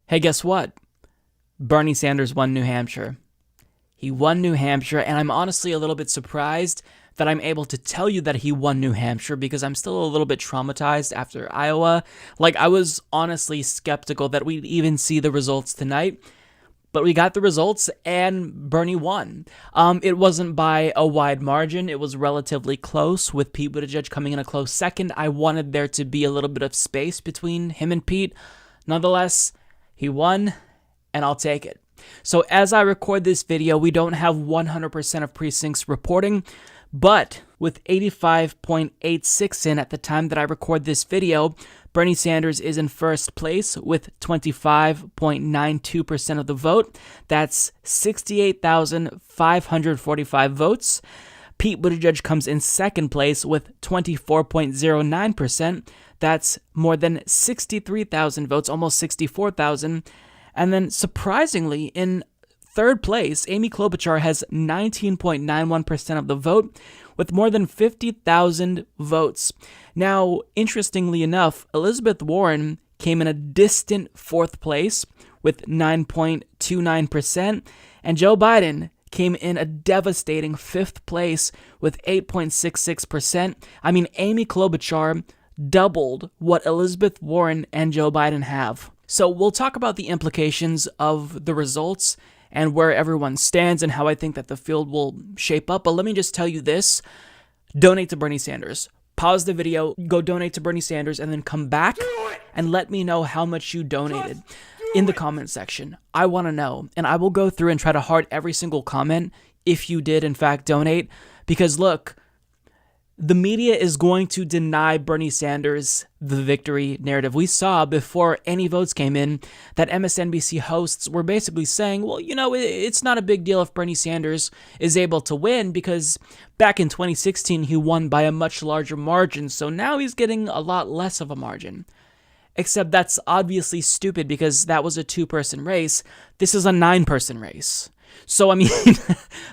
Hey, guess what? Bernie Sanders won New Hampshire. He won New Hampshire, and I'm honestly a little bit surprised that I'm able to tell you that he won New Hampshire because I'm still a little bit traumatized after Iowa. Like, I was honestly skeptical that we'd even see the results tonight, but we got the results, and Bernie won. It wasn't by a wide margin. It was relatively close, with Pete Buttigieg coming in a close second. I wanted there to be a little bit of space between him and Pete. Nonetheless, he won, and I'll take it. So as I record this video, we don't have 100% of precincts reporting, but with 85.86 in at the time that I record this video, Bernie Sanders is in first place with 25.92% of the vote. That's 68,545 votes. Pete Buttigieg comes in second place with 24.09%. That's more than 63,000 votes, almost 64,000. And then, surprisingly, in third place, Amy Klobuchar has 19.91% of the vote with more than 50,000 votes. Now, interestingly enough, Elizabeth Warren came in a distant fourth place with 9.29%, and Joe Biden came in a devastating fifth place with 8.66%. I mean, Amy Klobuchar doubled what Elizabeth Warren and Joe Biden have. So we'll talk about the implications of the results and where everyone stands and how I think that the field will shape up. But let me just tell you this. Donate to Bernie Sanders. Pause the video, go donate to Bernie Sanders, and then come back and let me know how much you donated in the comment section. I want to know, and I will go through and try to heart every single comment if you did, in fact, donate. Because look, the media is going to deny Bernie Sanders the victory narrative. We saw before any votes came in that MSNBC hosts were basically saying, well, you know, it's not a big deal if Bernie Sanders is able to win because back in 2016, he won by a much larger margin. So now he's getting a lot less of a margin. Except that's obviously stupid because that was a two-person race. This is a nine-person race. So, I mean,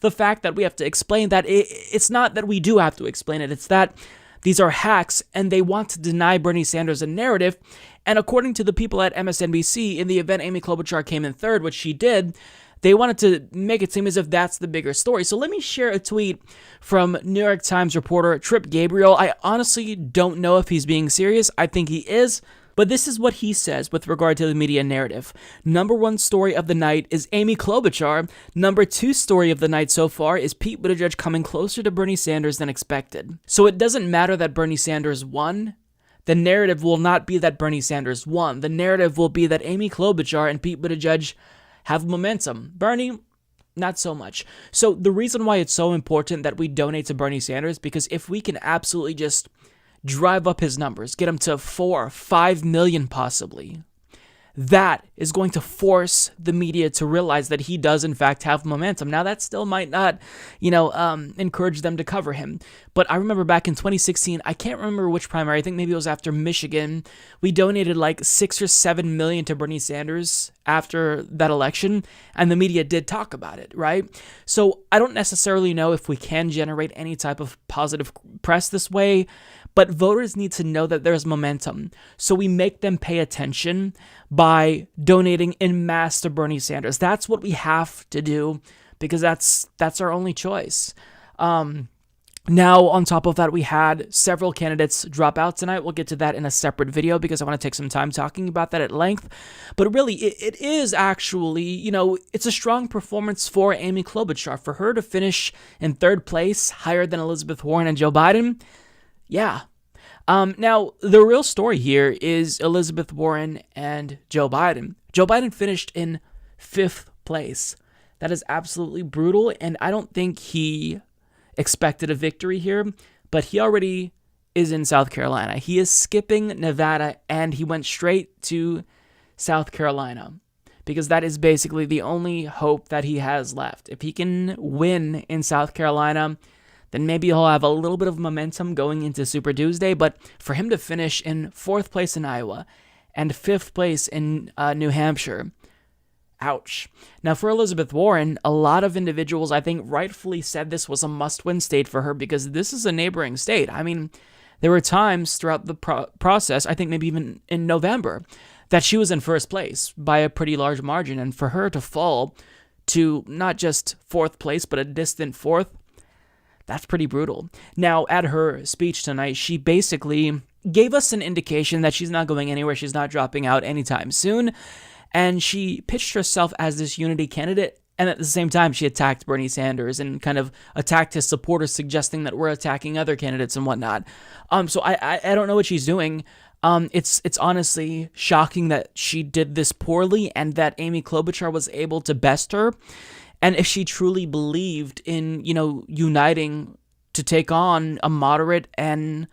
the fact that we have to explain that, it's not that we do have to explain it. It's that these are hacks and they want to deny Bernie Sanders a narrative. And according to the people at MSNBC, in the event Amy Klobuchar came in third, which she did, they wanted to make it seem as if that's the bigger story. So let me share a tweet from New York Times reporter Trip Gabriel. I honestly don't know if he's being serious. I think he is. But this is what he says with regard to the media narrative. Number one story of the night is Amy Klobuchar. Number two story of the night so far is Pete Buttigieg coming closer to Bernie Sanders than expected. So it doesn't matter that Bernie Sanders won. The narrative will not be that Bernie Sanders won. The narrative will be that Amy Klobuchar and Pete Buttigieg have momentum. Bernie, not so much. So the reason why it's so important that we donate to Bernie Sanders, because if we can absolutely just drive up his numbers, get him to 4, 5 million possibly, that is going to force the media to realize that he does in fact have momentum. Now that still might not, encourage them to cover him. But I remember back in 2016, I can't remember which primary, I think maybe it was after Michigan, we donated like 6 or 7 million to Bernie Sanders after that election, and the media did talk about it, right? So I don't necessarily know if we can generate any type of positive press this way, but voters need to know that there's momentum. So we make them pay attention by donating en masse to Bernie Sanders. That's what we have to do because that's our only choice. Now, on top of that, we had several candidates drop out tonight. We'll get to that in a separate video because I want to take some time talking about that at length. But really, it is actually, it's a strong performance for Amy Klobuchar. For her to finish in third place, higher than Elizabeth Warren and Joe Biden, yeah. Now, the real story here is Elizabeth Warren and Joe Biden. Joe Biden finished in fifth place. That is absolutely brutal, and I don't think he expected a victory here, but he already is in South Carolina. He is skipping Nevada, and he went straight to South Carolina because that is basically the only hope that he has left. If he can win in South Carolina, then maybe he'll have a little bit of momentum going into Super Tuesday. But for him to finish in fourth place in Iowa and fifth place in New Hampshire, ouch. Now, for Elizabeth Warren, a lot of individuals, I think, rightfully said this was a must-win state for her because this is a neighboring state. I mean, There were times throughout the process, I think maybe even in November, that she was in first place by a pretty large margin. And for her to fall to not just fourth place, but a distant fourth, that's pretty brutal. Now, at her speech tonight, she basically gave us an indication that she's not going anywhere. She's not dropping out anytime soon. And she pitched herself as this unity candidate. And at the same time, she attacked Bernie Sanders and kind of attacked his supporters, suggesting that we're attacking other candidates and whatnot. So I don't know what she's doing. It's honestly shocking that she did this poorly and that Amy Klobuchar was able to best her. And if she truly believed in, uniting to take on a moderate and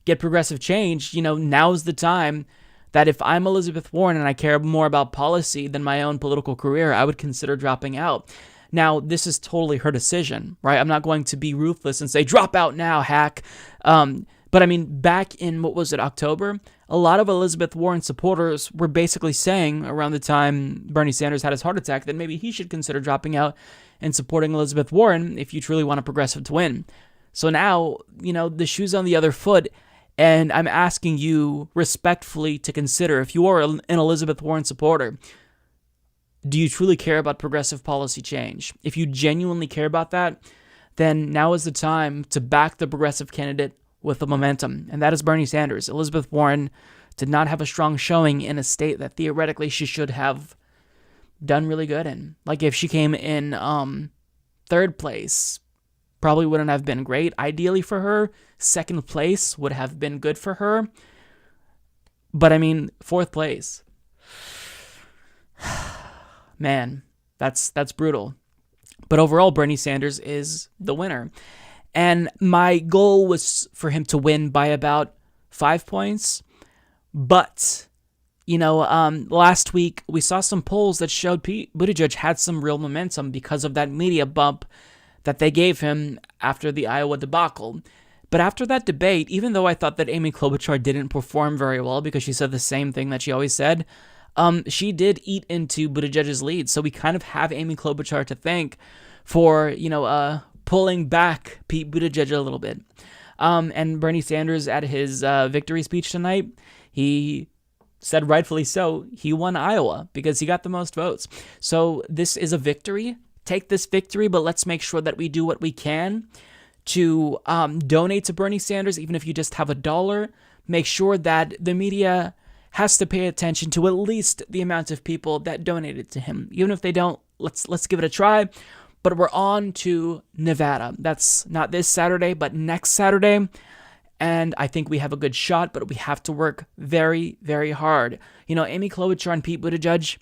get progressive change, now's the time that if I'm Elizabeth Warren and I care more about policy than my own political career, I would consider dropping out. Now, this is totally her decision, right? I'm not going to be ruthless and say, drop out now, hack. But I mean, back in, October, a lot of Elizabeth Warren supporters were basically saying around the time Bernie Sanders had his heart attack that maybe he should consider dropping out and supporting Elizabeth Warren if you truly want a progressive to win. So now, the shoe's on the other foot, and I'm asking you respectfully to consider, if you are an Elizabeth Warren supporter, do you truly care about progressive policy change? If you genuinely care about that, then now is the time to back the progressive candidate with the momentum, and that is Bernie Sanders. Elizabeth Warren did not have a strong showing in a state that theoretically she should have done really good in. Like if she came in third place, probably wouldn't have been great ideally for her. Second place would have been good for her. But I mean, fourth place. Man, that's brutal. But overall, Bernie Sanders is the winner. And my goal was for him to win by about 5 points. But, last week we saw some polls that showed Pete Buttigieg had some real momentum because of that media bump that they gave him after the Iowa debacle. But after that debate, even though I thought that Amy Klobuchar didn't perform very well because she said the same thing that she always said, she did eat into Buttigieg's lead. So we kind of have Amy Klobuchar to thank for, pulling back Pete Buttigieg a little bit. And Bernie Sanders, at his victory speech tonight, he said rightfully so, he won Iowa because he got the most votes. So this is a victory. Take this victory, but let's make sure that we do what we can to donate to Bernie Sanders, even if you just have $1. Make sure that the media has to pay attention to at least the amount of people that donated to him. Even if they don't, let's give it a try. But we're on to Nevada. That's not this Saturday, but next Saturday. And I think we have a good shot, but we have to work very, very hard. Amy Klobuchar and Pete Buttigieg,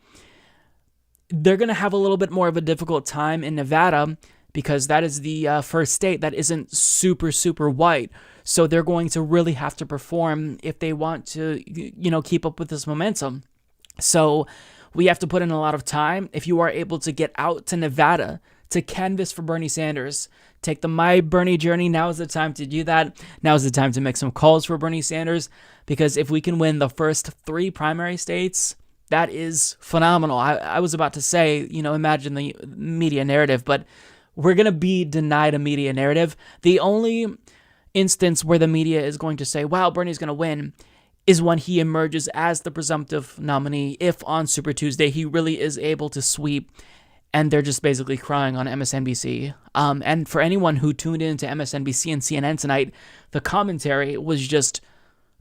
they're going to have a little bit more of a difficult time in Nevada because that is the first state that isn't super, super white. So they're going to really have to perform if they want to, keep up with this momentum. So we have to put in a lot of time. If you are able to get out to Nevada to canvass for Bernie Sanders, take the My Bernie journey. Now is the time to do that. Now is the time to make some calls for Bernie Sanders, because if we can win the first 3 primary states, that is phenomenal. I was about to say, imagine the media narrative, but we're going to be denied a media narrative. The only instance where the media is going to say, wow, Bernie's going to win, is when he emerges as the presumptive nominee, if on Super Tuesday he really is able to sweep, and they're just basically crying on MSNBC. And for anyone who tuned into MSNBC and CNN tonight, the commentary was just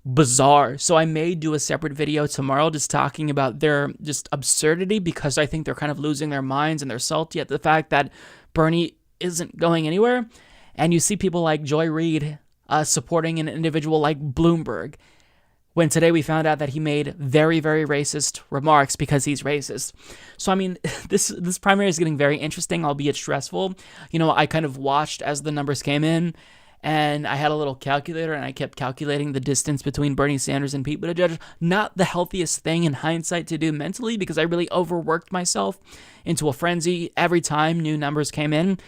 bizarre. So I may do a separate video tomorrow just talking about their just absurdity, because I think they're kind of losing their minds and they're salty at the fact that Bernie isn't going anywhere. And you see people like Joy Reid supporting an individual like Bloomberg, when today we found out that he made very, very racist remarks because he's racist. So, I mean, this primary is getting very interesting, albeit stressful. I kind of watched as the numbers came in, and I had a little calculator, and I kept calculating the distance between Bernie Sanders and Pete Buttigieg. Not the healthiest thing in hindsight to do mentally, because I really overworked myself into a frenzy every time new numbers came in.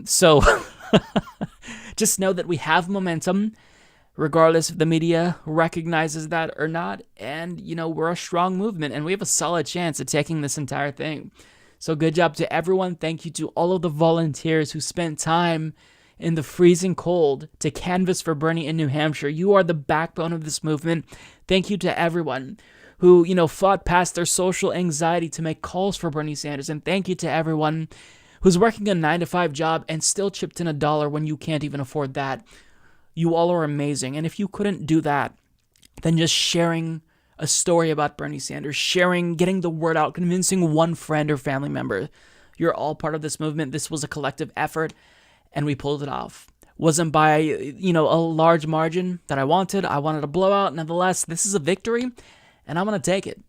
So just know that we have momentum, regardless if the media recognizes that or not. And, we're a strong movement, and we have a solid chance at taking this entire thing. So good job to everyone. Thank you to all of the volunteers who spent time in the freezing cold to canvass for Bernie in New Hampshire. You are the backbone of this movement. Thank you to everyone who, fought past their social anxiety to make calls for Bernie Sanders. And thank you to everyone who's working a 9-to-5 job and still chipped in $1 when you can't even afford that. You all are amazing. And if you couldn't do that, then just sharing a story about Bernie Sanders, getting the word out, convincing one friend or family member. You're all part of this movement. This was a collective effort, and we pulled it off. Wasn't by, a large margin that I wanted. I wanted a blowout. Nonetheless, this is a victory, and I'm going to take it.